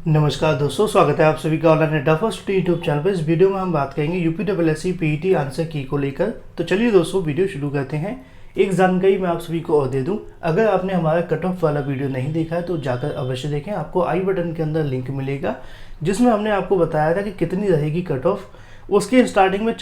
नमस्कार दोस्तों, स्वागत है आप सभी का ऑनलाइन अड्डा फर्स्ट यूट्यूब चैनल पर। इस वीडियो में हम बात करेंगे यूपीएससी पीईटी आंसर की को लेकर। तो चलिए दोस्तों, वीडियो शुरू करते हैं। एक जानकारी मैं आप सभी को और दे दूं, अगर आपने हमारा कट ऑफ वाला वीडियो नहीं देखा है तो जाकर अवश्य देखें। आपको आई बटन के अंदर लिंक मिलेगा जिसमें हमने आपको बताया था कि कितनी रहेगी कट ऑफ। उसके स्टार्टिंग में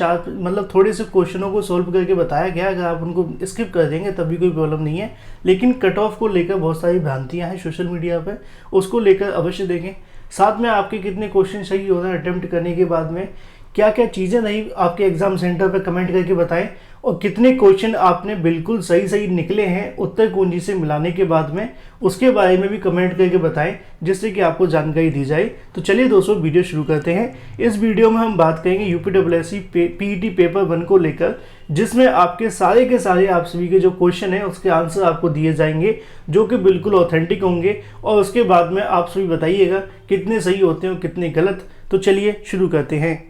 थोड़े से क्वेश्चनों को सोल्व करके बताया गया। अगर आप उनको स्किप कर देंगे तभी कोई प्रॉब्लम नहीं है, लेकिन कट ऑफ को लेकर बहुत सारी भ्रांतियां हैं सोशल मीडिया पर, उसको लेकर अवश्य देखें। साथ में आपके कितने क्वेश्चन सही हो रहे हैं अटेम्प्ट करने के बाद में, क्या क्या चीज़ें नहीं आपके एग्जाम सेंटर पर कमेंट करके बताएं, और कितने क्वेश्चन आपने बिल्कुल सही निकले हैं उत्तर कुंजी से मिलाने के बाद में, उसके बारे में भी कमेंट करके बताएं जिससे कि आपको जानकारी दी जाए। तो चलिए दोस्तों, वीडियो शुरू करते हैं। इस वीडियो में हम बात करेंगे यूपीएससी पीईटी पेपर 1 को लेकर, जिसमें आपके सारे के सारे आप सभी के जो क्वेश्चन हैं उसके आंसर आपको दिए जाएंगे जो कि बिल्कुल ऑथेंटिक होंगे, और उसके बाद में आप सभी बताइएगा कितने सही होते हैं और कितने गलत। तो चलिए शुरू करते हैं।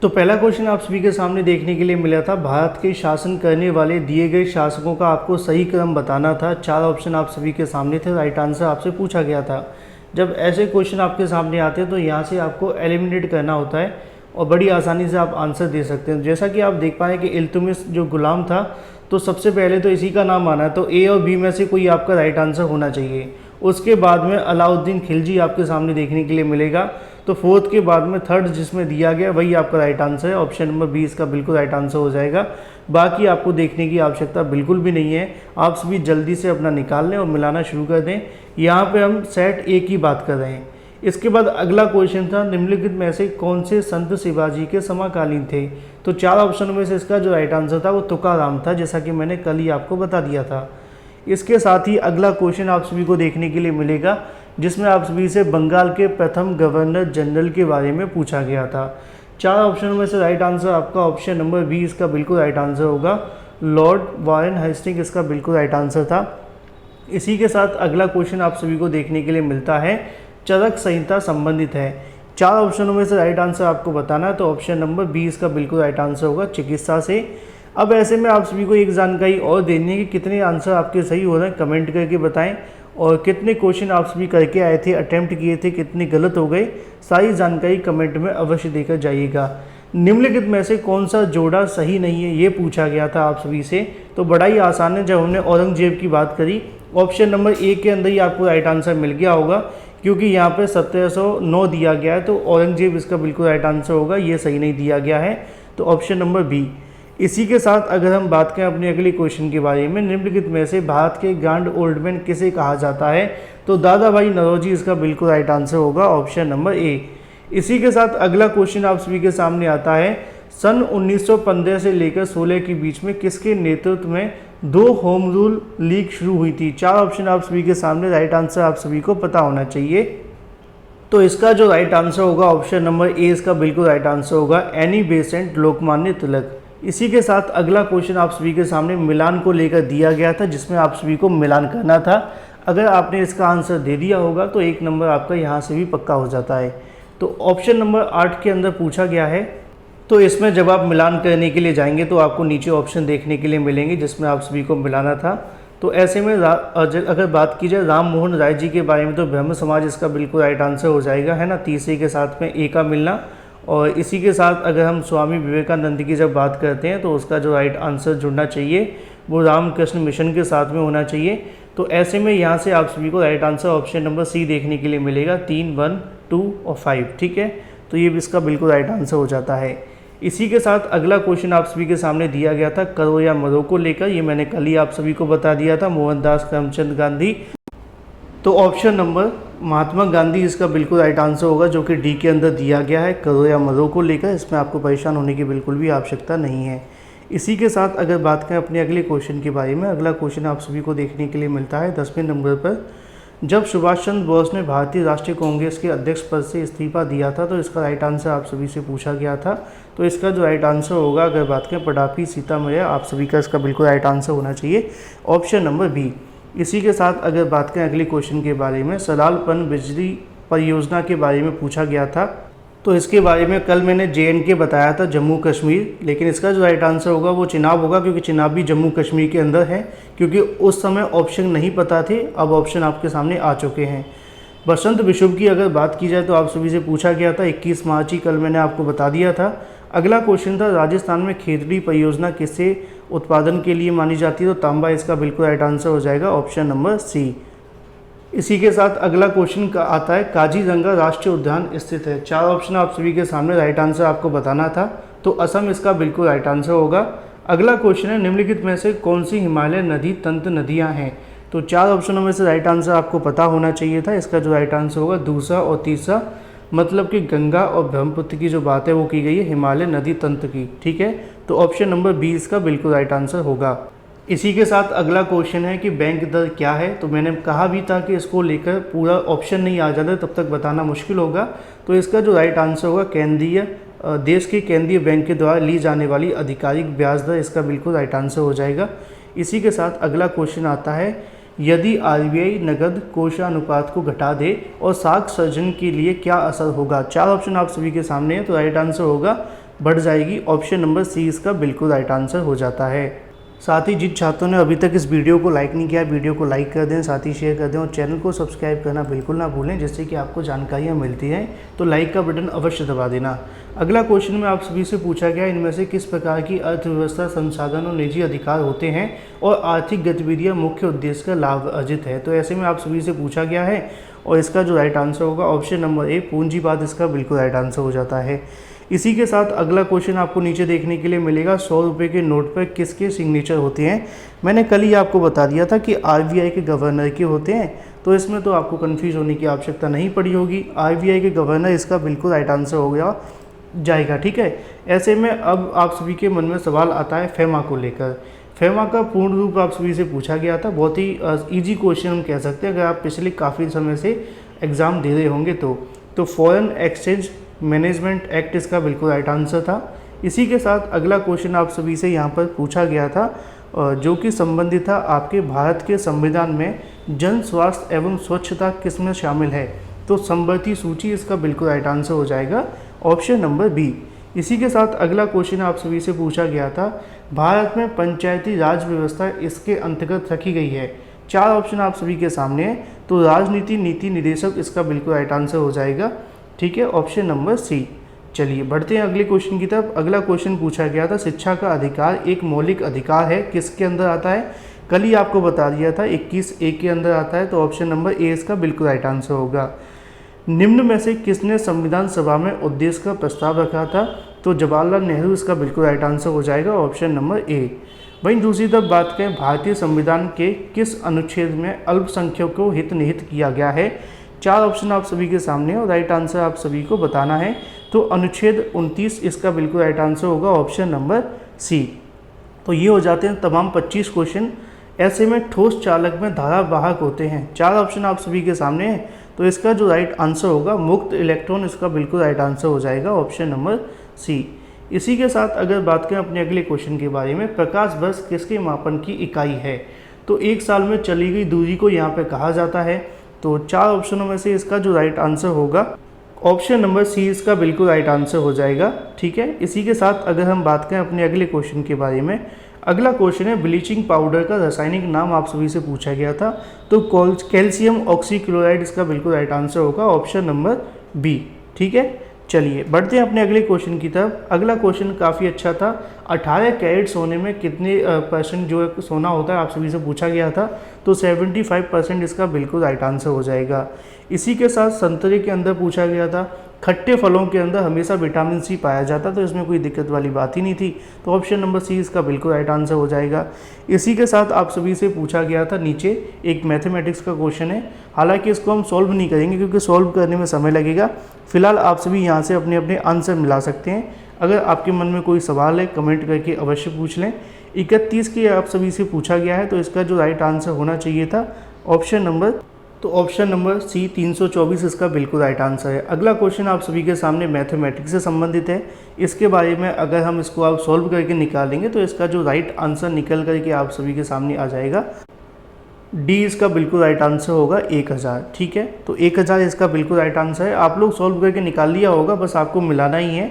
तो पहला क्वेश्चन आप सभी के सामने देखने के लिए मिला था, भारत के शासन करने वाले दिए गए शासकों का आपको सही क्रम बताना था। 4 ऑप्शन आप सभी के सामने थे, राइट आंसर आपसे पूछा गया था। जब ऐसे क्वेश्चन आपके सामने आते हैं तो यहाँ से आपको एलिमिनेट करना होता है और बड़ी आसानी से आप आंसर दे सकते हैं। जैसा कि आप देख पाएँ कि इल्तुतमिश जो गुलाम था, तो सबसे पहले तो इसी का नाम आना है, तो ए और बी में से कोई आपका राइट आंसर होना चाहिए। उसके बाद में अलाउद्दीन खिलजी आपके सामने देखने के लिए मिलेगा। तो फोर्थ के बाद में थर्ड जिसमें दिया गया वही आपका राइट आंसर है। ऑप्शन नंबर 20 का बिल्कुल राइट आंसर हो जाएगा। बाकी आपको देखने की आवश्यकता बिल्कुल भी नहीं है, आप सभी जल्दी से अपना निकाल लें और मिलाना शुरू कर दें। यहाँ पे हम सेट ए की बात कर रहे हैं। इसके बाद अगला क्वेश्चन था, निम्नलिखित में से कौन से संत शिवाजी के समकालीन थे। तो 4 ऑप्शनों में से इसका जो राइट आंसर था वो तुकाराम था, जैसा कि मैंने कल ही आपको बता दिया था। इसके साथ ही अगला क्वेश्चन आप सभी को देखने के लिए मिलेगा जिसमें आप सभी से बंगाल के प्रथम गवर्नर जनरल के बारे में पूछा गया था। 4 ऑप्शनों में से राइट आंसर आपका ऑप्शन नंबर 20 इसका बिल्कुल राइट आंसर होगा। लॉर्ड वारेन हेस्टिंग्स इसका बिल्कुल राइट आंसर था। इसी के साथ अगला क्वेश्चन आप सभी को देखने के लिए मिलता है, चरक संहिता संबंधित है। 4 ऑप्शनों में से राइट आंसर आपको बताना है, तो ऑप्शन नंबर 20 का बिल्कुल राइट आंसर होगा, चिकित्सा से। अब ऐसे में आप सभी को एक जानकारी और देनी है कि कितने आंसर आपके सही हो रहे हैं, कमेंट करके बताएं, और कितने क्वेश्चन आप सभी करके आए थे, अटेम्प्ट किए थे, कितने गलत हो गए, सारी जानकारी कमेंट में अवश्य देकर जाइएगा। निम्नलिखित में से कौन सा जोड़ा सही नहीं है, ये पूछा गया था आप सभी से। तो बड़ा ही आसान है। जब हमने औरंगजेब की बात करी, ऑप्शन नंबर 1 के अंदर ही आपको राइट आंसर मिल गया होगा, क्योंकि यहाँ पे 1709 दिया गया है, तो औरंगजेब इसका बिल्कुल राइट आंसर होगा, ये सही नहीं दिया गया है, तो ऑप्शन नंबर बी। इसी के साथ अगर हम बात करें अपने अगले क्वेश्चन के बारे में, निम्नलिखित में से भारत के ग्रैंड ओल्ड मैन किसे कहा जाता है। तो दादा भाई नौरोजी इसका बिल्कुल राइट आंसर होगा, ऑप्शन नंबर ए। इसी के साथ अगला क्वेश्चन आप सभी के सामने आता है, सन 1915 से लेकर 16 के बीच में किसके नेतृत्व में 2 होम रूल लीग शुरू हुई थी। 4 ऑप्शन आप सभी के सामने, राइट आंसर आप सभी को पता होना चाहिए। तो इसका जो राइट आंसर होगा ऑप्शन नंबर ए इसका बिल्कुल राइट आंसर होगा, एनी बेसेंट लोकमान्य तिलक। इसी के साथ अगला क्वेश्चन आप सभी के सामने मिलान को लेकर दिया गया था, जिसमें आप सभी को मिलान करना था। अगर आपने इसका आंसर दे दिया होगा तो 1 नंबर आपका यहाँ से भी पक्का हो जाता है। तो ऑप्शन नंबर 8 के अंदर पूछा गया है, तो इसमें जब आप मिलान करने के लिए जाएंगे तो आपको नीचे ऑप्शन देखने के लिए मिलेंगे जिसमें आप सभी को मिलाना था। तो ऐसे में अगर बात की जाए राम मोहन राय जी के बारे में, तो ब्रह्म समाज इसका बिल्कुल राइट आंसर हो जाएगा, है ना, तीसरे के साथ में ए का मिलना। और इसी के साथ अगर हम स्वामी विवेकानंद की जब बात करते हैं तो उसका जो राइट आंसर जुड़ना चाहिए वो रामकृष्ण मिशन के साथ में होना चाहिए। तो ऐसे में यहाँ से आप सभी को right answer option number C देखने के लिए मिलेगा, 3, 1, 2 और 5, ठीक है। तो ये भी इसका बिल्कुल राइट आंसर हो जाता है। इसी के साथ अगला क्वेश्चन आप सभी के सामने दिया गया था, करो या मरो को लेकर। ये मैंने कल ही आप सभी को बता दिया था, मोहनदास करमचंद गांधी। तो ऑप्शन नंबर महात्मा गांधी इसका बिल्कुल राइट आंसर होगा, जो कि डी के अंदर दिया गया है, करो या मरो को लेकर। इसमें आपको परेशान होने की बिल्कुल भी आवश्यकता नहीं है। इसी के साथ अगर बात करें अपने अगले क्वेश्चन के बारे में, अगला क्वेश्चन आप सभी को देखने के लिए मिलता है 10वें नंबर पर, जब सुभाष चंद्र बोस ने भारतीय राष्ट्रीय कांग्रेस के अध्यक्ष पद से इस्तीफा दिया था तो इसका राइट आंसर आप सभी से पूछा गया था। तो इसका जो राइट आंसर होगा, अगर बात करें पटापी सीतामढ़ी, आप सभी का इसका बिल्कुल राइट आंसर होना चाहिए, ऑप्शन नंबर बी। इसी के साथ अगर बात करें अगले क्वेश्चन के बारे में, सलाल-पन बिजली परियोजना के बारे में पूछा गया था। तो इसके बारे में कल मैंने JNK बताया था, जम्मू कश्मीर, लेकिन इसका जो राइट आंसर होगा वो चिनाब होगा, क्योंकि चिनाब भी जम्मू कश्मीर के अंदर है, क्योंकि उस समय ऑप्शन नहीं पता थे, अब ऑप्शन आपके सामने आ चुके हैं। बसंत विषुव की अगर बात की जाए तो आप सभी से पूछा गया था 21 मार्च ही, कल मैंने आपको बता दिया था। अगला क्वेश्चन था राजस्थान में खेतड़ी परियोजना किससे उत्पादन के लिए मानी जाती है, तो तांबा इसका बिल्कुल राइट आंसर हो जाएगा, ऑप्शन नंबर सी। इसी के साथ अगला क्वेश्चन का आता है काजीरंगा राष्ट्रीय उद्यान स्थित है। 4 ऑप्शन आप सभी के सामने, राइट आंसर आपको बताना था, तो असम इसका बिल्कुल राइट आंसर होगा। अगला क्वेश्चन है निम्नलिखित में से कौन सी हिमालय नदी तंत्र नदियां हैं, तो 4 ऑप्शनों में से राइट आंसर आपको पता होना चाहिए था। इसका जो राइट आंसर होगा दूसरा और तीसरा, मतलब कि गंगा और ब्रह्मपुत्र की जो बात है वो की गई है हिमालय नदी तंत्र की, ठीक है। तो ऑप्शन नंबर बी इसका बिल्कुल राइट आंसर होगा। इसी के साथ अगला क्वेश्चन है कि बैंक दर क्या है, तो मैंने कहा भी था कि इसको लेकर पूरा ऑप्शन नहीं आ जाता तब तक बताना मुश्किल होगा। तो इसका जो राइट आंसर होगा केंद्रीय देश के केंद्रीय बैंक के द्वारा ली जाने वाली आधिकारिक ब्याज दर, इसका बिल्कुल राइट आंसर हो जाएगा। इसी के साथ अगला क्वेश्चन आता है यदि आरबीआई नगद कोषानुपात को घटा दे और साख सर्जन के लिए क्या असर होगा। 4 ऑप्शन आप सभी के सामने है, तो राइट आंसर होगा बढ़ जाएगी, ऑप्शन नंबर सी इसका बिल्कुल राइट आंसर हो जाता है। साथ ही जिन छात्रों ने अभी तक इस वीडियो को लाइक नहीं किया, वीडियो को लाइक कर दें, साथ ही शेयर कर दें और चैनल को सब्सक्राइब करना बिल्कुल ना भूलें, जिससे कि आपको जानकारियाँ मिलती हैं। तो लाइक का बटन अवश्य दबा देना। अगला क्वेश्चन में आप सभी से पूछा गया इनमें से किस प्रकार की अर्थव्यवस्था संसाधन और निजी अधिकार होते हैं और आर्थिक गतिविधियाँ मुख्य उद्देश्य का लाभ अर्जित है। तो ऐसे में आप सभी से पूछा गया है और इसका जो राइट आंसर होगा ऑप्शन नंबर ए पूंजीवाद, इसका बिल्कुल राइट आंसर हो जाता है। इसी के साथ अगला क्वेश्चन आपको नीचे देखने के लिए मिलेगा 100 रुपये के नोट पर किसके सिग्नेचर होते हैं। मैंने कल ही आपको बता दिया था कि आरबीआई के गवर्नर के होते हैं, तो इसमें तो आपको कंफ्यूज होने की आवश्यकता नहीं पड़ी होगी। आरबीआई के गवर्नर इसका बिल्कुल राइट आंसर हो गया जाएगा, ठीक है। ऐसे में अब आप सभी के मन में सवाल आता है फेमा को लेकर। फेमा का पूर्ण रूप आप सभी से पूछा गया था, बहुत ही ईजी क्वेश्चन हम कह सकते हैं अगर आप पिछले काफ़ी समय से एग्ज़ाम दे रहे होंगे तो फॉरेन एक्सचेंज मैनेजमेंट एक्ट इसका बिल्कुल राइट आंसर था। इसी के साथ अगला क्वेश्चन आप सभी से यहाँ पर पूछा गया था जो कि संबंधित था आपके भारत के संविधान में जन स्वास्थ्य एवं स्वच्छता किस में शामिल है, तो समवर्ती सूची इसका बिल्कुल राइट आंसर हो जाएगा, ऑप्शन नंबर बी। इसी के साथ अगला क्वेश्चन आप सभी से पूछा गया था भारत में पंचायती राज व्यवस्था इसके अंतर्गत रखी गई है। 4 ऑप्शन आप सभी के सामने है, तो राजनीति नीति निदेशक इसका बिल्कुल राइट आंसर हो जाएगा, ठीक है, ऑप्शन नंबर सी। चलिए बढ़ते हैं अगले क्वेश्चन की तरफ। अगला क्वेश्चन पूछा गया था शिक्षा का अधिकार एक मौलिक अधिकार है, किसके अंदर आता है। कल ही आपको बता दिया था 21A के अंदर आता है, तो ऑप्शन नंबर ए इसका बिल्कुल राइट आंसर होगा। निम्न में से किसने संविधान सभा में उद्देश्य का प्रस्ताव रखा था, तो जवाहरलाल नेहरू इसका बिल्कुल राइट आंसर हो जाएगा, ऑप्शन नंबर ए। वहीं दूसरी तरफ बात करें भारतीय संविधान के किस अनुच्छेद में अल्पसंख्यकों को हित निहित किया गया है। 4 ऑप्शन आप सभी के सामने और राइट आंसर आप सभी को बताना है, तो अनुच्छेद 29 इसका बिल्कुल राइट आंसर होगा, ऑप्शन नंबर सी। तो ये हो जाते हैं तमाम 25 क्वेश्चन। ऐसे में ठोस चालक में धारावाहक होते हैं। 4 ऑप्शन आप सभी के सामने हैं, तो इसका जो राइट आंसर होगा मुक्त इलेक्ट्रॉन, इसका बिल्कुल राइट आंसर हो जाएगा, ऑप्शन नंबर सी। इसी के साथ अगर बात करें अपने अगले क्वेश्चन के बारे में, प्रकाश वर्ष किसके मापन की इकाई है, तो 1 साल में चली गई दूरी को यहाँ पे कहा जाता है। तो 4 ऑप्शनों में से इसका जो राइट आंसर होगा ऑप्शन नंबर सी इसका बिल्कुल राइट आंसर हो जाएगा, ठीक है। इसी के साथ अगर हम बात करें अपने अगले क्वेश्चन के बारे में, अगला क्वेश्चन है ब्लीचिंग पाउडर का रासायनिक नाम आप सभी से पूछा गया था, तो कैल्शियम ऑक्सीक्लोराइड इसका बिल्कुल राइट आंसर होगा, ऑप्शन नंबर बी, ठीक है। चलिए बढ़ते हैं अपने अगले क्वेश्चन की तरफ। अगला क्वेश्चन काफ़ी अच्छा था, 18 कैरेट सोने में कितने % जो है सोना होता है आप सभी से पूछा गया था, तो 75% इसका बिल्कुल राइट आंसर हो जाएगा। इसी के साथ संतरे के अंदर पूछा गया था खट्टे फलों के अंदर हमेशा विटामिन सी पाया जाता, तो इसमें कोई दिक्कत वाली बात ही नहीं थी, तो ऑप्शन नंबर सी इसका बिल्कुल राइट आंसर हो जाएगा। इसी के साथ आप सभी से पूछा गया था नीचे एक मैथमेटिक्स का क्वेश्चन है, हालांकि इसको हम सॉल्व नहीं करेंगे क्योंकि सॉल्व करने में समय लगेगा। फिलहाल आप सभी यहाँ से अपने अपने आंसर मिला सकते हैं। अगर आपके मन में कोई सवाल है कमेंट करके अवश्य पूछ लें। 31 की आप सभी से पूछा गया है, तो इसका जो राइट आंसर होना चाहिए था ऑप्शन नंबर सी 324 इसका बिल्कुल राइट आंसर है। अगला क्वेश्चन आप सभी के सामने मैथमेटिक्स से संबंधित है। इसके बारे में अगर हम इसको आप सॉल्व करके निकालेंगे तो इसका जो राइट आंसर निकल करके आप सभी के सामने आ जाएगा, डी इसका बिल्कुल राइट आंसर होगा 1000, ठीक है। तो 1000 इसका बिल्कुल राइट आंसर है। आप लोग सॉल्व करके निकाल लिया होगा, बस आपको मिलाना ही है।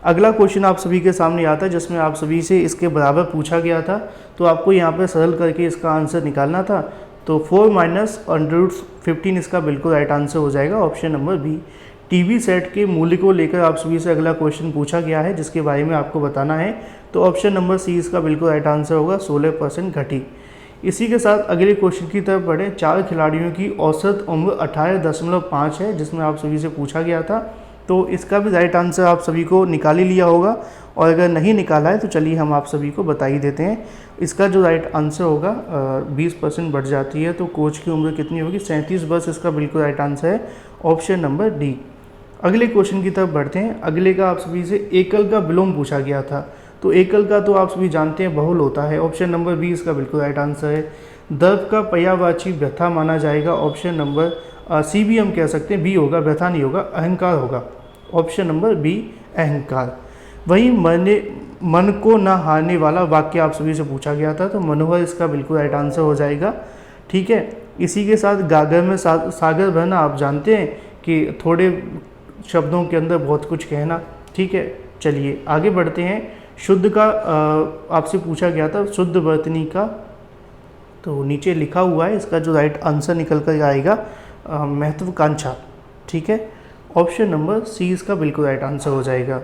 अगला क्वेश्चन आप सभी के सामने आता है जिसमें आप सभी से इसके बराबर पूछा गया था, तो आपको यहाँ पर सरल करके इसका आंसर निकालना था। तो 4 माइनस √15 इसका बिल्कुल राइट आंसर हो जाएगा option number B. TV set के मूल्य को लेकर आप सभी से अगला क्वेश्चन पूछा गया है जिसके बारे में आपको बताना है, तो ऑप्शन नंबर सी इसका बिल्कुल राइट आंसर होगा, 16% घटी। इसी के साथ अगले क्वेश्चन की तरफ बढ़े। 4 खिलाड़ियों की औसत उम्र 18.5 है जिसमें आप सभी से पूछा गया था, तो इसका भी राइट आंसर आप सभी को निकाल ही लिया होगा, और अगर नहीं निकाला है तो चलिए हम आप सभी को बता ही देते हैं। इसका जो राइट आंसर होगा 20% बढ़ जाती है, तो कोच की उम्र कितनी होगी, 37 वर्ष इसका बिल्कुल राइट आंसर है, ऑप्शन नंबर डी। अगले क्वेश्चन की तरफ बढ़ते हैं। अगले का आप सभी से एकल का विलोम पूछा गया था, तो एकल का तो आप सभी जानते हैं बहुल होता है, ऑप्शन नंबर बी इसका बिल्कुल राइट आंसर है। दर्प का पर्यायवाची व्यथा माना जाएगा, ऑप्शन नंबर सी भी हम कह सकते हैं, बी होगा, व्यथा नहीं होगा, अहंकार होगा, ऑप्शन नंबर बी अहंकार। वही मन को न हारने वाला वाक्य आप सभी से पूछा गया था, तो मनोहर इसका बिल्कुल राइट आंसर हो जाएगा। ठीक है, इसी के साथ गागर में सागर बहना, आप जानते हैं कि थोड़े शब्दों के अंदर बहुत कुछ कहना। ठीक है, चलिए आगे बढ़ते हैं। शुद्ध का आपसे पूछा गया था, शुद्ध वर्तनी का, तो नीचे लिखा हुआ है, इसका जो राइट आंसर निकल कर आएगा महत्वाकांक्षा। ठीक है, ऑप्शन नंबर सी इसका बिल्कुल राइट आंसर हो जाएगा।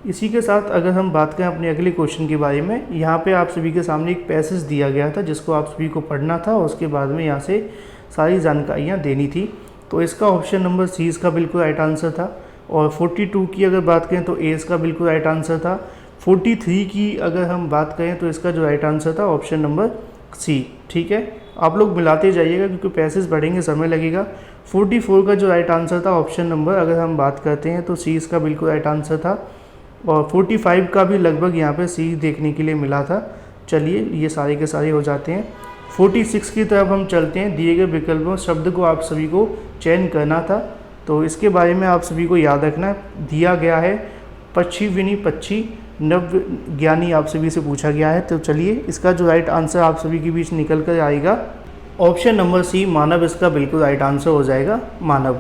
इसी के साथ अगर हम बात करें अपने अगले क्वेश्चन के बारे में, यहाँ पे आप सभी के सामने एक पैसेज दिया गया था जिसको आप सभी को पढ़ना था और उसके बाद में यहाँ से सारी जानकारियाँ देनी थी, तो इसका ऑप्शन नंबर सी इसका बिल्कुल राइट आंसर था। और 42 की अगर बात करें तो ए इसका बिल्कुल राइट आंसर था। 43 की अगर हम बात करें तो इसका जो राइट आंसर था ऑप्शन नंबर सी। ठीक है, आप लोग मिलाते जाइएगा क्योंकि पैसेज बढ़ेंगे, समय लगेगा। 44 का जो राइट आंसर था ऑप्शन नंबर अगर हम बात करते हैं तो सी इसका बिल्कुल राइट आंसर था, और 45 का भी लगभग यहाँ पे सी देखने के लिए मिला था। चलिए ये सारे के सारे हो जाते हैं। 46 की तरफ हम चलते हैं। दिए गए विकल्पों शब्द को आप सभी को चयन करना था, तो इसके बारे में आप सभी को याद रखना दिया गया है। पक्षी विनी पक्षी नव ज्ञानी आप सभी से पूछा गया है, तो चलिए इसका जो राइट आंसर आप सभी के बीच निकल कर आएगा ऑप्शन नंबर सी मानव इसका बिल्कुल राइट आंसर हो जाएगा, मानव।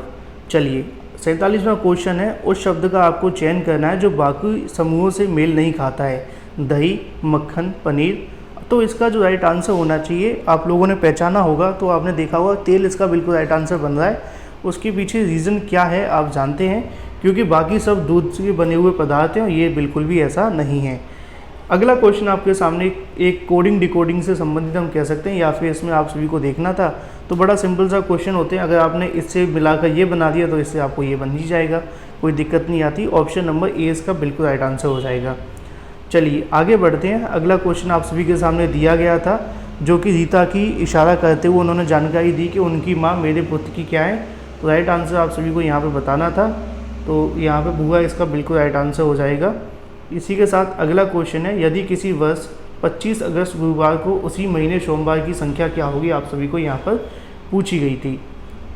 चलिए 47वां क्वेश्चन है। उस शब्द का आपको चयन करना है जो बाकी समूहों से मेल नहीं खाता है, दही, मक्खन, पनीर। तो इसका जो राइट आंसर होना चाहिए, आप लोगों ने पहचाना होगा, तो आपने देखा होगा तेल इसका बिल्कुल राइट आंसर बन रहा है। उसके पीछे रीज़न क्या है आप जानते हैं, क्योंकि बाकी सब दूध से बने हुए पदार्थ हैं और ये बिल्कुल भी ऐसा नहीं है। अगला क्वेश्चन आपके सामने एक कोडिंग डिकोडिंग से संबंधित हम कह सकते हैं, या फिर इसमें आप सभी को देखना था, तो बड़ा सिंपल सा क्वेश्चन होते हैं। अगर आपने इससे मिलाकर ये बना दिया तो इससे आपको ये बन ही जाएगा, कोई दिक्कत नहीं आती। ऑप्शन नंबर ए इसका बिल्कुल राइट आंसर हो जाएगा। चलिए आगे बढ़ते हैं। अगला क्वेश्चन आप सभी के सामने दिया गया था, जो कि रीता की इशारा करते हुए उन्होंने जानकारी दी कि उनकी माँ मेरे पुत्र की क्या है, तो राइट आंसर आप सभी को यहाँ पे बताना था, तो यहाँ पे बुआ इसका बिल्कुल राइट आंसर हो जाएगा। इसी के साथ अगला क्वेश्चन है, यदि किसी वर्ष 25 अगस्त गुरुवार को उसी महीने सोमवार की संख्या क्या होगी, आप सभी को यहाँ पर पूछी गई थी।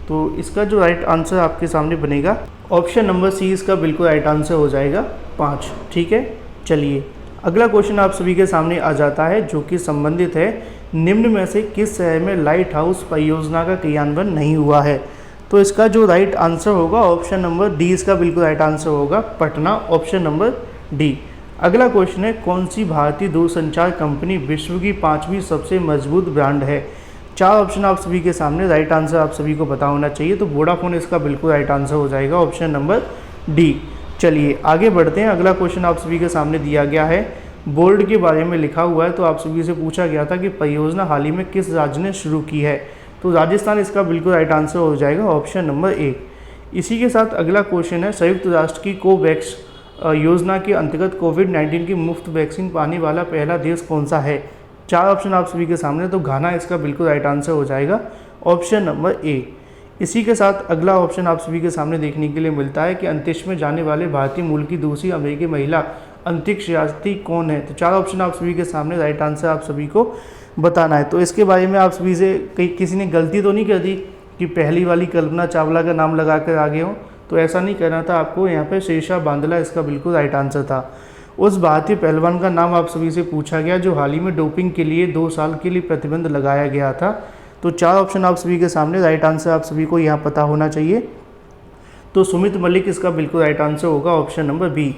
तो इसका जो राइट आंसर आपके सामने बनेगा ऑप्शन नंबर सी इसका बिल्कुल राइट आंसर हो जाएगा, 5। ठीक है, चलिए अगला क्वेश्चन आप सभी के सामने आ जाता है, जो कि संबंधित है निम्न में से किस शहर में लाइट हाउस परियोजना का क्रियान्वयन नहीं हुआ है। तो इसका जो राइट आंसर होगा ऑप्शन नंबर डी इसका बिल्कुल राइट आंसर होगा, पटना, ऑप्शन नंबर डी। अगला क्वेश्चन है, कौन सी भारतीय दूरसंचार कंपनी विश्व की 5वीं सबसे मजबूत ब्रांड है। 4 ऑप्शन आप सभी के सामने, राइट आंसर आप सभी को पता होना चाहिए, तो वोडाफोन इसका बिल्कुल राइट आंसर हो जाएगा, ऑप्शन नंबर डी। चलिए आगे बढ़ते हैं। अगला क्वेश्चन आप सभी के सामने दिया गया है, बोर्ड के बारे में लिखा हुआ है, तो आप सभी से पूछा गया था कि परियोजना हाल ही में किस राज्य ने शुरू की है, तो राजस्थान इसका बिल्कुल राइट आंसर हो जाएगा, ऑप्शन नंबर ए। इसी के साथ अगला क्वेश्चन है, संयुक्त राष्ट्र की कोवैक्स योजना के अंतर्गत कोविड-19 की मुफ्त वैक्सीन पाने वाला पहला देश कौन सा है। 4 ऑप्शन आप सभी के सामने, तो घाना इसका बिल्कुल राइट आंसर हो जाएगा, ऑप्शन नंबर ए। इसी के साथ अगला ऑप्शन आप सभी के सामने देखने के लिए मिलता है कि अंतरिक्ष में जाने वाले भारतीय मूल की दूसरी अमेरिकी महिला अंतरिक्ष यात्री कौन है। तो 4 ऑप्शन आप सभी के सामने, राइट आंसर आप सभी को बताना है। तो इसके बारे में आप सभी से किसी ने गलती तो नहीं कर दी कि पहली वाली कल्पना चावला का नाम लगा कर आगे हो, तो ऐसा नहीं करना था आपको। यहाँ पे शीर्षा बांदला इसका बिल्कुल राइट आंसर था। उस भारतीय पहलवान का नाम आप सभी से पूछा गया जो हाल ही में डोपिंग के लिए 2 साल के लिए प्रतिबंध लगाया गया था। तो 4 ऑप्शन आप सभी के सामने, राइट आंसर आप सभी को यहाँ पता होना चाहिए, तो सुमित मलिक इसका बिल्कुल राइट आंसर होगा, ऑप्शन नंबर बी।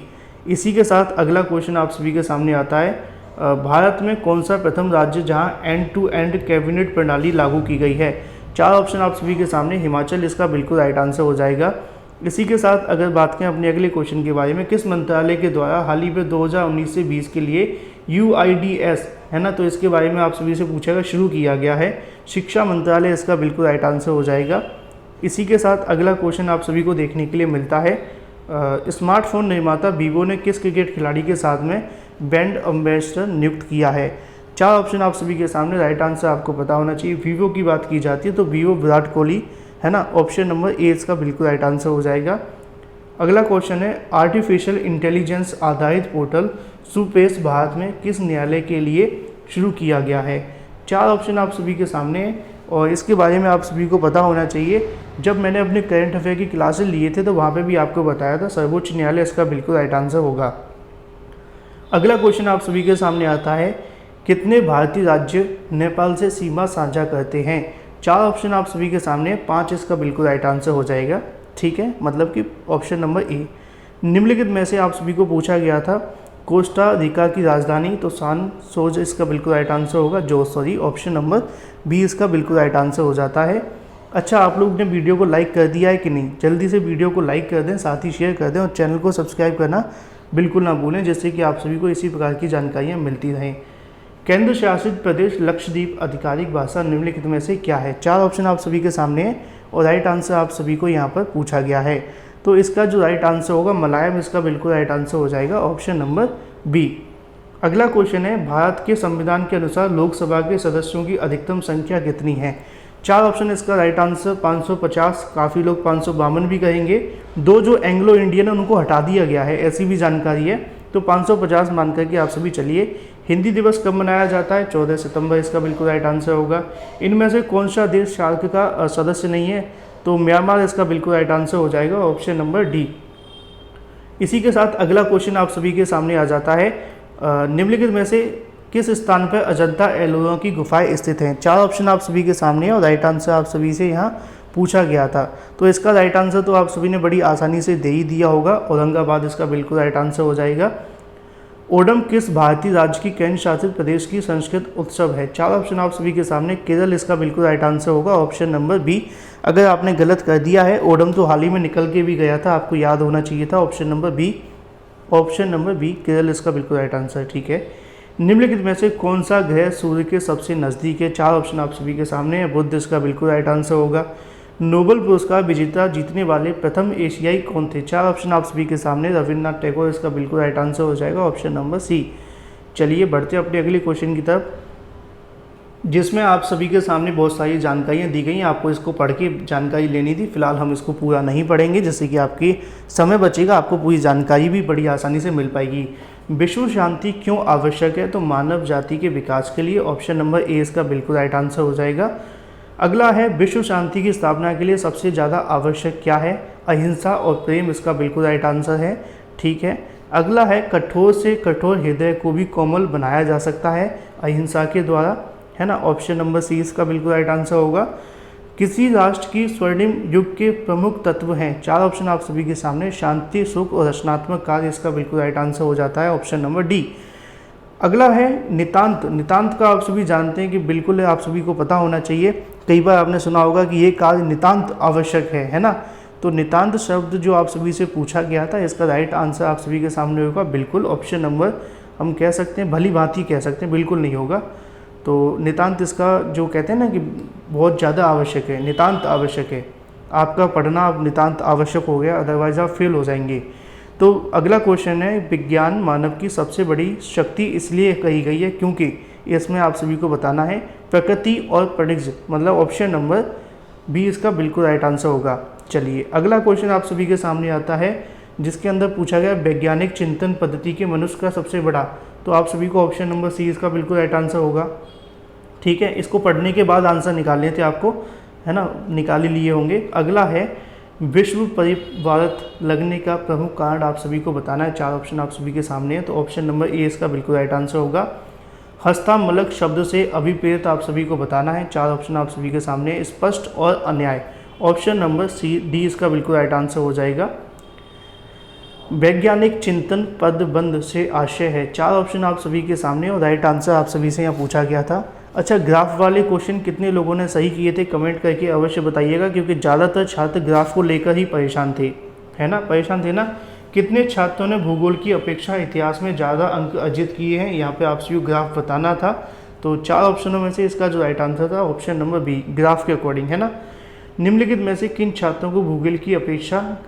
इसी के साथ अगला क्वेश्चन आप सभी के सामने आता है, भारत में कौन सा प्रथम राज्य जहां एंड टू एंड कैबिनेट प्रणाली लागू की गई है? 4 ऑप्शन आप सभी के सामने, हिमाचल इसका बिल्कुल राइट आंसर हो जाएगा। इसी के साथ अगर बात करें अपने अगले क्वेश्चन के बारे में, किस मंत्रालय के द्वारा हाल ही में 2019 से 20 के लिए UIDS है ना, तो इसके बारे में आप सभी से पूछेगा, शुरू किया गया है। शिक्षा मंत्रालय इसका बिल्कुल राइट आंसर हो जाएगा। इसी के साथ अगला क्वेश्चन आप सभी को देखने के लिए मिलता है, स्मार्टफोन निर्माता वीवो ने किस क्रिकेट खिलाड़ी के साथ में ब्रांड एम्बेसडर नियुक्त किया है? 4 ऑप्शन आप सभी के सामने, राइट आंसर आपको पता होना चाहिए। वीवो की बात की जाती है तो वीवो विराट कोहली है ना, ऑप्शन नंबर ए इसका बिल्कुल राइट आंसर हो जाएगा। अगला क्वेश्चन है, आर्टिफिशियल इंटेलिजेंस आधारित पोर्टल सुपेस भारत में किस न्यायालय के लिए शुरू किया गया है? 4 ऑप्शन आप सभी के सामने हैं और इसके बारे में आप सभी को पता होना चाहिए। जब मैंने अपने करंट अफेयर की क्लासेस लिए थे तो वहाँ पे भी आपको बताया था, सर्वोच्च न्यायालय इसका बिल्कुल राइट आंसर होगा। अगला क्वेश्चन आप सभी के सामने आता है, कितने भारतीय राज्य नेपाल से सीमा साझा करते हैं? 4 ऑप्शन आप सभी के सामने, 5 इसका बिल्कुल राइट आंसर हो जाएगा। ठीक है, मतलब कि ऑप्शन नंबर ए। निम्नलिखित में से आप सभी को पूछा गया था कोस्टा रिका की राजधानी, तो सान सोज इसका बिल्कुल राइट आंसर होगा, सॉरी ऑप्शन नंबर बी इसका बिल्कुल राइट आंसर हो जाता है। अच्छा, आप लोग ने वीडियो को लाइक कर दिया है कि नहीं? जल्दी से वीडियो को लाइक कर दें, साथ ही शेयर कर दें और चैनल को सब्सक्राइब करना बिल्कुल ना भूलें, जिससे कि आप सभी को इसी प्रकार की जानकारियाँ मिलती रहें। केंद्र शासित प्रदेश लक्षद्वीप आधिकारिक भाषा निम्नलिखित में से क्या है? 4 ऑप्शन आप सभी के सामने है और राइट आंसर आप सभी को यहाँ पर पूछा गया है। तो इसका जो राइट आंसर होगा मलयालम, इसका बिल्कुल राइट आंसर हो जाएगा, ऑप्शन नंबर बी। अगला क्वेश्चन है, भारत के संविधान के अनुसार लोकसभा के सदस्यों की अधिकतम संख्या कितनी है? 4 ऑप्शन इसका राइट आंसर 550, काफ़ी लोग 552 भी कहेंगे। 2 जो एंग्लो इंडियन है उनको हटा दिया गया है, ऐसी भी जानकारी है, तो 550 मान करके आप सभी चलिए। हिंदी दिवस कब मनाया जाता है? 14 सितंबर इसका बिल्कुल राइट आंसर होगा। इनमें से कौन सा देश सार्क का सदस्य नहीं है? तो म्यांमार इसका बिल्कुल राइट आंसर हो जाएगा, ऑप्शन नंबर डी। इसी के साथ अगला क्वेश्चन आप सभी के सामने आ जाता है, निम्नलिखित में से किस स्थान पर अजंता एलोरा की गुफाएं स्थित हैं? 4 ऑप्शन आप सभी के सामने है और राइट आंसर आप सभी से यहाँ पूछा गया था। तो इसका राइट आंसर तो आप सभी ने बड़ी आसानी से दे ही दिया होगा, औरंगाबाद इसका बिल्कुल राइट आंसर हो जाएगा। ओणम किस भारतीय राज्य की केंद्र शासित प्रदेश की संस्कृत उत्सव है? 4 ऑप्शन आप सभी के सामने, केरल इसका बिल्कुल राइट आंसर होगा, ऑप्शन नंबर बी। अगर आपने गलत कर दिया है, ओणम तो हाल ही में निकल के भी गया था, आपको याद होना चाहिए था, option number B. Option number B, Kerala इसका बिल्कुल राइट आंसर। ठीक है, निम्नलिखित में से कौन सा ग्रह सूर्य के सबसे नज़दीक है? 4 ऑप्शन आप सभी के सामने है, बुध इसका बिल्कुल राइट आंसर होगा। नोबेल पुरस्कार विजेता जीतने वाले प्रथम एशियाई कौन थे? 4 ऑप्शन आप सभी के सामने, रविन्द्रनाथ टैगोर इसका बिल्कुल राइट आंसर हो जाएगा, ऑप्शन नंबर सी। चलिए बढ़ते अपने अगले क्वेश्चन की तरफ, जिसमें आप सभी के सामने बहुत सारी जानकारियाँ दी गई हैं। आपको इसको पढ़ के जानकारी लेनी थी, फिलहाल हम इसको पूरा नहीं पढ़ेंगे, जिससे कि आपकी समय बचेगा, आपको पूरी जानकारी भी बड़ी आसानी से मिल पाएगी। विश्व शांति क्यों आवश्यक है? तो मानव जाति के विकास के लिए, ऑप्शन नंबर ए इसका बिल्कुल राइट आंसर हो जाएगा। अगला है, विश्व शांति की स्थापना के लिए सबसे ज़्यादा आवश्यक क्या है? अहिंसा और प्रेम इसका बिल्कुल राइट आंसर है। ठीक है, अगला है, कठोर से कठोर हृदय को भी कोमल बनाया जा सकता है अहिंसा के द्वारा, है ना, ऑप्शन नंबर सी इसका बिल्कुल राइट आंसर होगा। किसी राष्ट्र की स्वर्णिम युग के प्रमुख तत्व हैं? 4 ऑप्शन आप सभी के सामने, शांति, सुख और रचनात्मक कार्य इसका बिल्कुल राइट आंसर हो जाता है, ऑप्शन नंबर डी। अगला है नितांत। नितांत का आप सभी जानते हैं कि बिल्कुल आप सभी को पता होना चाहिए, कई बार आपने सुना होगा कि ये कार्य नितांत आवश्यक है ना। तो नितांत शब्द जो आप सभी से पूछा गया था, इसका राइट आंसर आप सभी के सामने होगा बिल्कुल ऑप्शन नंबर, हम कह सकते हैं भली भांति कह सकते हैं, बिल्कुल नहीं होगा। तो नितांत इसका जो कहते हैं ना कि बहुत ज़्यादा आवश्यक है, नितांत आवश्यक है, आपका पढ़ना अब नितांत आवश्यक हो गया, अदरवाइज आप फेल हो जाएंगे। तो अगला क्वेश्चन है, विज्ञान मानव की सबसे बड़ी शक्ति इसलिए कही गई है क्योंकि, इसमें आप सभी को बताना है प्रकृति और प्रणिज, मतलब ऑप्शन नंबर बी इसका बिल्कुल राइट आंसर होगा। चलिए अगला क्वेश्चन आप सभी के सामने आता है, जिसके अंदर पूछा गया वैज्ञानिक चिंतन पद्धति के मनुष्य का सबसे बड़ा, तो आप सभी को ऑप्शन नंबर सी इसका बिल्कुल राइट आंसर होगा। ठीक है, इसको पढ़ने के बाद आंसर निकालने थे आपको, है ना, निकाल ही लिए होंगे। अगला है, विश्व परिवर्त लगने का प्रमुख कारण आप सभी को बताना है। 4 ऑप्शन आप सभी के सामने है, तो ऑप्शन नंबर ए इसका बिल्कुल राइट आंसर होगा। हस्तामलक शब्द से अभिप्रेत आप सभी को बताना है। 4 ऑप्शन आप सभी के सामने, स्पष्ट और अन्याय, ऑप्शन नंबर सी डी इसका बिल्कुल राइट आंसर हो जाएगा। वैज्ञानिक चिंतन पदबंध से आशय है। 4 ऑप्शन आप सभी के सामने और राइट आंसर आप सभी से यहाँ पूछा गया था। अच्छा, ग्राफ वाले क्वेश्चन कितने लोगों ने सही किए थे कमेंट करके अवश्य बताइएगा, क्योंकि ज़्यादातर छात्र ग्राफ को लेकर ही परेशान थे, है ना, परेशान थे ना। कितने छात्रों ने भूगोल की अपेक्षा इतिहास में ज़्यादा अंक अर्जित किए हैं, यहाँ पे आप सभी को ग्राफ बताना था। तो 4 ऑप्शनों में से इसका जो राइट आंसर था ऑप्शन नंबर बी, ग्राफ के अकॉर्डिंग, है ना। निम्नलिखित में से किन छात्रों को भूगोल की अपेक्षा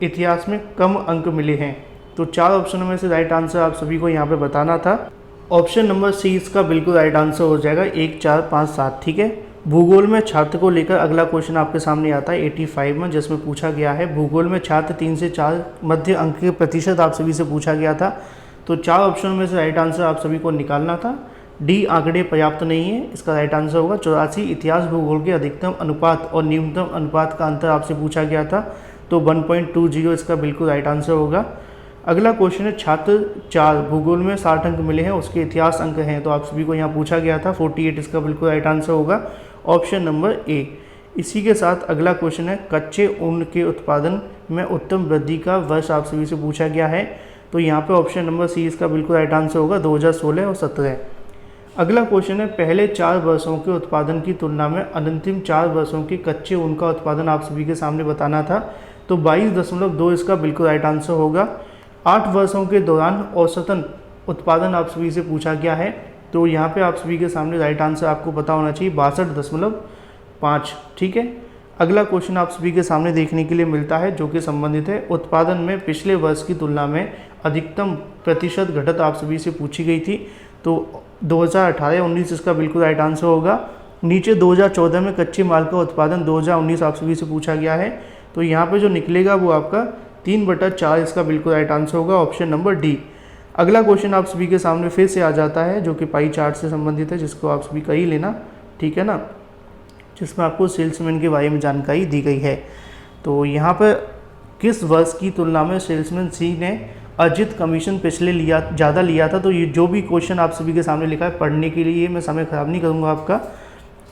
इतिहास में कम अंक मिले हैं? तो 4 ऑप्शनों में से राइट आंसर आप सभी को यहाँ पे बताना था। ऑप्शन नंबर सी इसका बिल्कुल राइट आंसर हो जाएगा, 1, 4, 5, 7, ठीक है। भूगोल में छात्र को लेकर अगला क्वेश्चन आपके सामने आता है 85 में, जिसमें पूछा गया है भूगोल में छात्र 3 से 4 मध्य अंक के प्रतिशत आप सभी से पूछा गया था। तो 4 ऑप्शनों में से राइट आंसर आप सभी को निकालना था। डी आंकड़े पर्याप्त नहीं है, इसका राइट आंसर होगा 84। इतिहास भूगोल के अधिकतम अनुपात और न्यूनतम अनुपात का अंतर आपसे पूछा गया था, तो 1.20 इसका बिल्कुल राइट आंसर होगा। अगला क्वेश्चन है छात्र 4 भूगोल में 60 अंक मिले हैं, उसके इतिहास अंक हैं, तो आप सभी को यहाँ पूछा गया था 48 इसका बिल्कुल राइट आंसर होगा, ऑप्शन नंबर ए। इसी के साथ अगला क्वेश्चन है कच्चे ऊन के उत्पादन में उत्तम वृद्धि का वर्ष आप सभी से पूछा गया है, तो यहाँ पे ऑप्शन नंबर सी इसका बिल्कुल राइट आंसर होगा 2016 और 17। अगला क्वेश्चन है पहले 4 वर्षों के उत्पादन की तुलना में अंतिम 4 वर्षों के कच्चे ऊन का उत्पादन आप सभी के सामने बताना था, तो 22.2 इसका बिल्कुल राइट आंसर होगा। 8 वर्षों के दौरान औसतन उत्पादन आप सभी से पूछा गया है, तो यहाँ पे आप सभी के सामने राइट आंसर आपको पता होना चाहिए 62.5, ठीक है। अगला क्वेश्चन आप सभी के सामने देखने के लिए मिलता है जो कि संबंधित है उत्पादन में पिछले वर्ष की तुलना में अधिकतम प्रतिशत घटत आप सभी से पूछी गई थी, तो 2018-19 इसका बिल्कुल राइट आंसर होगा। नीचे 2014 में कच्चे माल का उत्पादन 2019 आप सभी से पूछा गया है, तो यहाँ पे जो निकलेगा वो आपका 3/4 इसका बिल्कुल राइट आंसर होगा, ऑप्शन नंबर डी। अगला क्वेश्चन आप सभी के सामने फिर से आ जाता है जो कि पाई चार्ट से संबंधित है, जिसको आप सभी कर ही लेना, ठीक है ना, जिसमें आपको सेल्समैन के बारे में जानकारी दी गई है। तो यहाँ पर किस वर्ष की तुलना में सेल्समैन सी ने अर्जित कमीशन पिछले ज़्यादा लिया था, तो ये जो भी क्वेश्चन आप सभी के सामने लिखा है पढ़ने के लिए मैं समय ख़राब नहीं करूँगा आपका,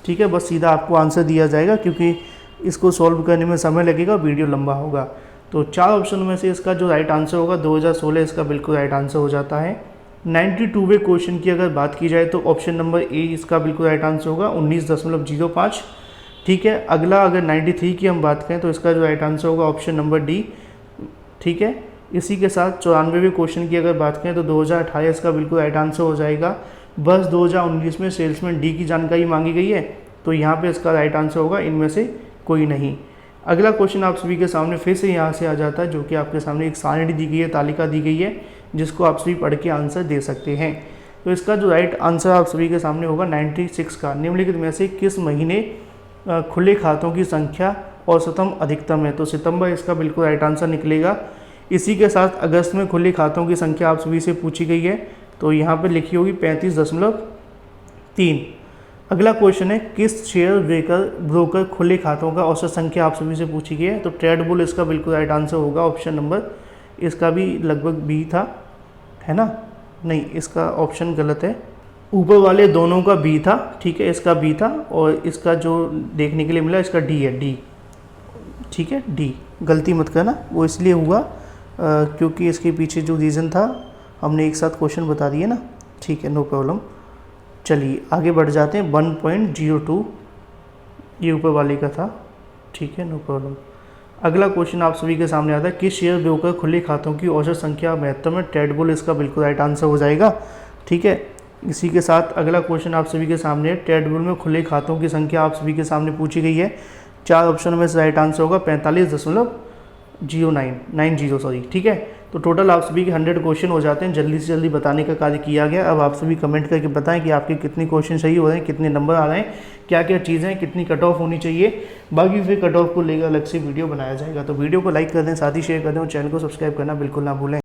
ठीक है, बस सीधा आपको आंसर दिया जाएगा क्योंकि इसको सॉल्व करने में समय लगेगा, वीडियो लंबा होगा। तो 4 ऑप्शन में से इसका जो राइट आंसर होगा 2016 इसका बिल्कुल राइट आंसर हो जाता है। 92वें क्वेश्चन की अगर बात की जाए तो ऑप्शन नंबर ए इसका बिल्कुल राइट आंसर होगा 19.05, ठीक है। अगला अगर 93 की हम बात करें तो इसका जो राइट आंसर होगा ऑप्शन नंबर डी, ठीक है। इसी के साथ 94वें क्वेश्चन की अगर बात करें तो 2018 इसका बिल्कुल राइट आंसर हो जाएगा। बस 2019 में सेल्समैन डी की जानकारी मांगी गई है, तो यहाँ पे इसका राइट आंसर होगा इनमें से कोई नहीं। अगला क्वेश्चन आप सभी के सामने फिर से यहाँ से आ जाता है जो कि आपके सामने एक सारणी दी गई है, तालिका दी गई है, जिसको आप सभी पढ़ के आंसर दे सकते हैं। तो इसका जो राइट आंसर आप सभी के सामने होगा 96 का। निम्नलिखित में से किस महीने खुले खातों की संख्या औसतम अधिकतम है, तो सितंबर इसका बिल्कुल राइट आंसर निकलेगा। इसी के साथ अगस्त में खुले खातों की संख्या आप सभी से पूछी गई है, तो यहाँ पर लिखी होगी 35.3। अगला क्वेश्चन है किस शेयर ब्रोकर खुले खातों का औसत संख्या आप सभी से पूछी गई है, तो ट्रेड बुल इसका बिल्कुल राइट आंसर होगा, ऑप्शन नंबर इसका भी लगभग बी था, है ना, नहीं इसका ऑप्शन गलत है, ऊपर वाले दोनों का बी था, ठीक है, इसका बी था और इसका जो देखने के लिए मिला इसका डी है, डी, ठीक है, डी, गलती मत करना, वो इसलिए हुआ क्योंकि इसके पीछे जो रीज़न था हमने एक साथ क्वेश्चन बता दिए ना, ठीक है, नो प्रॉब्लम। चलिए आगे बढ़ जाते हैं। 1.02 ये ऊपर वाले का था, ठीक है, नो प्रॉब्लम। अगला क्वेश्चन आप सभी के सामने आता है किस शेयर ब्रोकर खुले खातों की औसत संख्या महत्तम है, ट्रेड बुल इसका बिल्कुल राइट आंसर हो जाएगा, ठीक है। इसी के साथ अगला क्वेश्चन आप सभी के सामने है ट्रेड बुल में खुले खातों की संख्या आप सभी के सामने पूछी गई है। 4 ऑप्शन में से राइट आंसर होगा 45.90, ठीक है। तो टोटल आप सभी के 100 क्वेश्चन हो जाते हैं, जल्दी से जल्दी बताने का कार्य किया गया। अब आप सभी कमेंट करके बताएं कि आपके कितने क्वेश्चन सही हो रहे हैं, कितने नंबर आ रहे हैं, क्या क्या चीज़ें, कितनी कट ऑफ होनी चाहिए, बाकी फिर कट ऑफ को लेकर अलग से वीडियो बनाया जाएगा। तो वीडियो को लाइक कर दें, साथ ही शेयर कर दें और चैनल को सब्सक्राइब करना बिल्कुल ना भूलें।